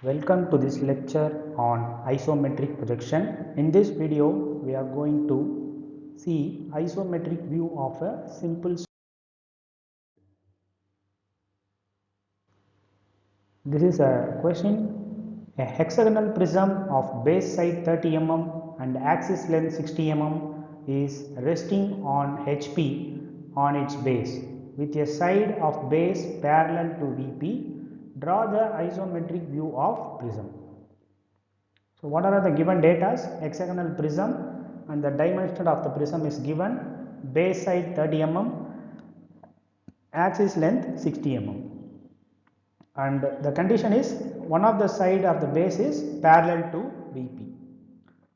Welcome to this lecture on isometric projection. In this video, we are going to see isometric view of a simple. This is a question. A hexagonal prism of base side 30 mm and axis length 60 mm is resting on HP on its base with a side of base parallel to VP. Draw the isometric view of prism. So, what are the given data? Hexagonal prism and the dimension of the prism is given, base side 30 mm, axis length 60 mm, and the condition is one of the side of the base is parallel to VP.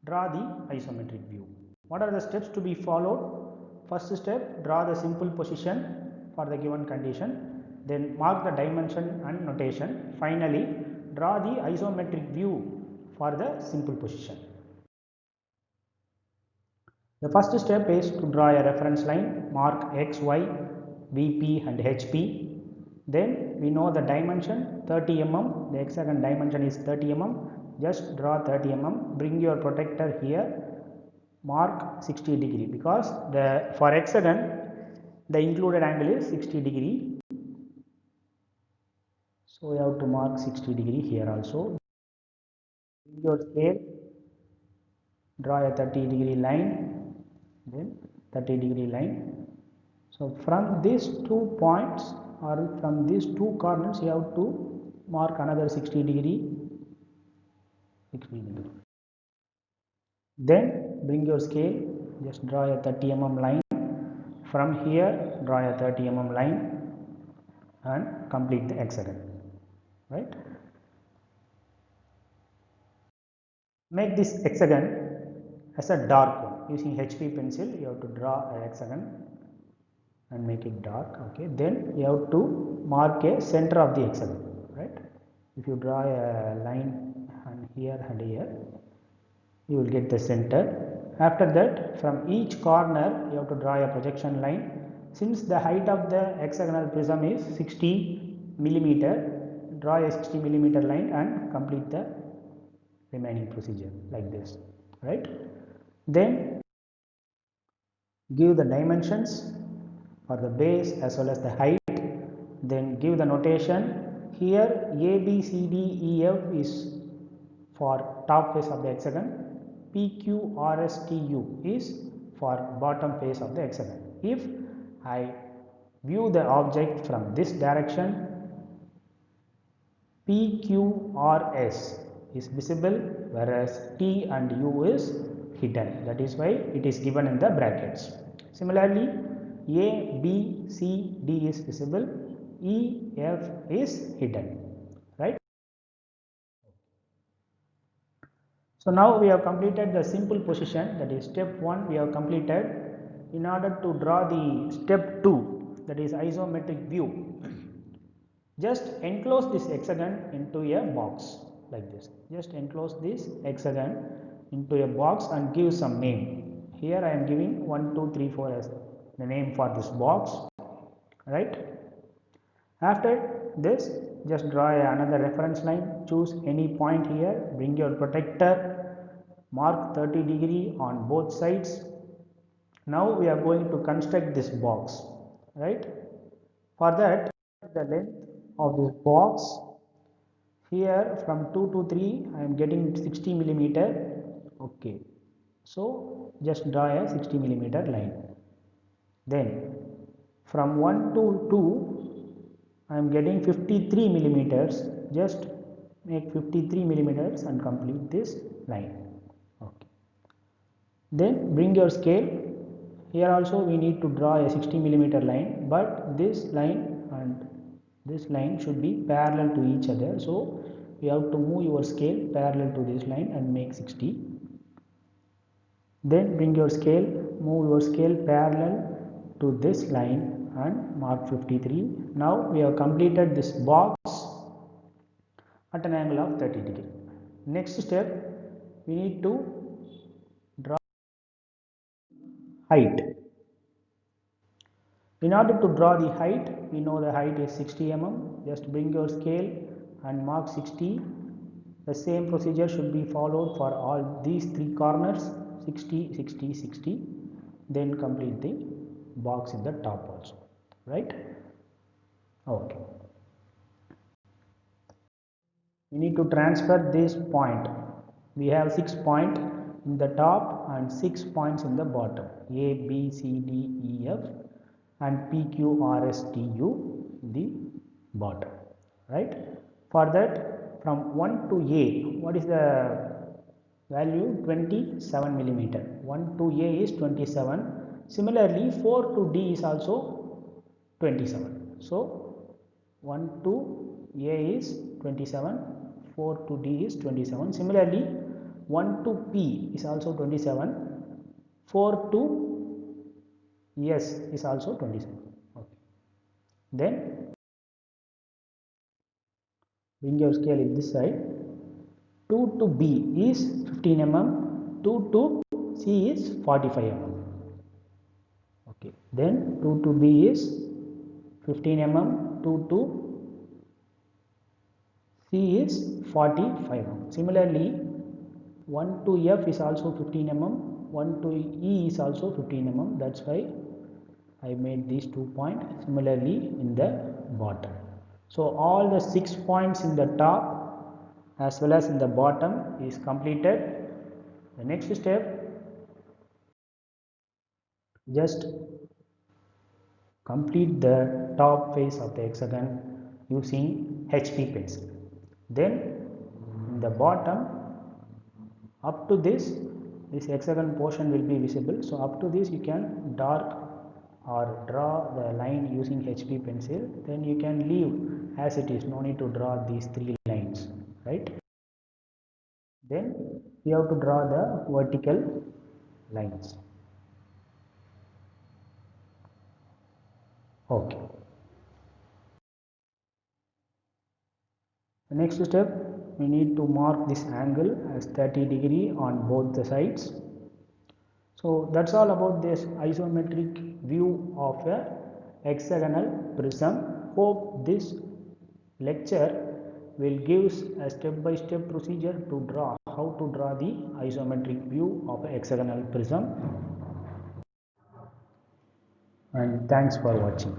Draw the isometric view. What are the steps to be followed? First step, draw the simple position for the given condition, then mark the dimension and notation. Finally, draw the isometric view for the simple position. The first step is to draw a reference line, mark X, Y, VP and HP. Then we know the dimension 30 mm, the hexagon dimension is 30 mm. Just draw 30 mm, bring your protector here, mark 60 degree because for hexagon the included angle is 60 degree. So we have to mark 60 degree here also. Bring your scale, draw a 30 degree line, then 30 degree line. So from these 2 points or from these 2 corners you have to mark another 60 degree. Then bring your scale, just draw a 30 mm line. From here draw a 30 mm line and complete the hexagon, right? Make this hexagon as a dark one. Using HP pencil you have to draw a hexagon and make it dark. Okay, then you have to mark a center of the hexagon, right? If you draw a line and here you will get the center. After that, from each corner you have to draw a projection line. Since the height of the hexagonal prism is 60 millimeter, draw a 60 millimeter line and complete the remaining procedure like this, right? Then give the dimensions for the base as well as the height. Then give the notation. Here A, B, C, D, E, F is for top face of the hexagon. P, Q, R, S, T, U is for bottom face of the hexagon. If I view the object from this direction, P, Q, R, S is visible, whereas T and U is hidden. That is why it is given in the brackets. Similarly, A, B, C, D is visible, E, F is hidden, right? So now we have completed the simple position, that is step 1 we have completed. In order to draw the step 2, that is isometric view, just enclose this hexagon into a box like this. Just enclose this hexagon into a box and give some name. Here I am giving 1, 2, 3, 4 as the name for this box, right? After this, just draw another reference line, choose any point here, bring your protector, mark 30 degree on both sides. Now we are going to construct this box, right? For that, the length of this box, here from 2 to 3 I am getting 60 millimeter. Okay, so just draw a 60 millimeter line. Then from 1 to 2 I am getting 53 millimeters. Just make 53 millimeters and complete this line. Okay. Then bring your scale. Here also we need to draw a 60 millimeter line, but this line and this line should be parallel to each other. So you have to move your scale parallel to this line and make 60. Then bring your scale, move your scale parallel to this line and mark 53. Now we have completed this box at an angle of 30 degree. Next step, we need to draw height. In order to draw the height, we know the height is 60 mm. Just bring your scale and mark 60. The same procedure should be followed for all these three corners, 60, 60, 60. Then complete the box in the top also, right? Okay. We need to transfer this point. We have 6 points in the top and 6 points in the bottom. A, B, C, D, E, F and P, Q, R, S, T, U in the bottom, right? For that, from 1 to A, what is the value? 27 millimeter. 1 to A is 27. Similarly, 4 to D is also 27. So, 1 to A is 27, 4 to D is 27. Similarly, 1 to P is also 27, 4 to S is also 27. Okay. Then bring your scale in this side. 2 to B is 15 mm, 2 to C is 45 mm. Okay. Then 2 to B is 15 mm, 2 to C is 45 mm. Similarly, 1 to F is also 15 mm, 1 to E is also 15 mm. That's why I made these 2 points. Similarly, in the bottom. So, all the 6 points in the top as well as in the bottom is completed. The next step, just complete the top face of the hexagon using HB pencil. Then in the bottom, up to this hexagon portion will be visible. So, up to this you can dark or draw the line using HB pencil. Then you can leave as it is, no need to draw these 3 lines, right? Then we have to draw the vertical lines. Okay. The next step, we need to mark this angle as 30 degree on both the sides. So that's all about this isometric view of a hexagonal prism. Hope this lecture will give a step-by-step procedure to draw how to draw the isometric view of a hexagonal prism. And thanks for watching.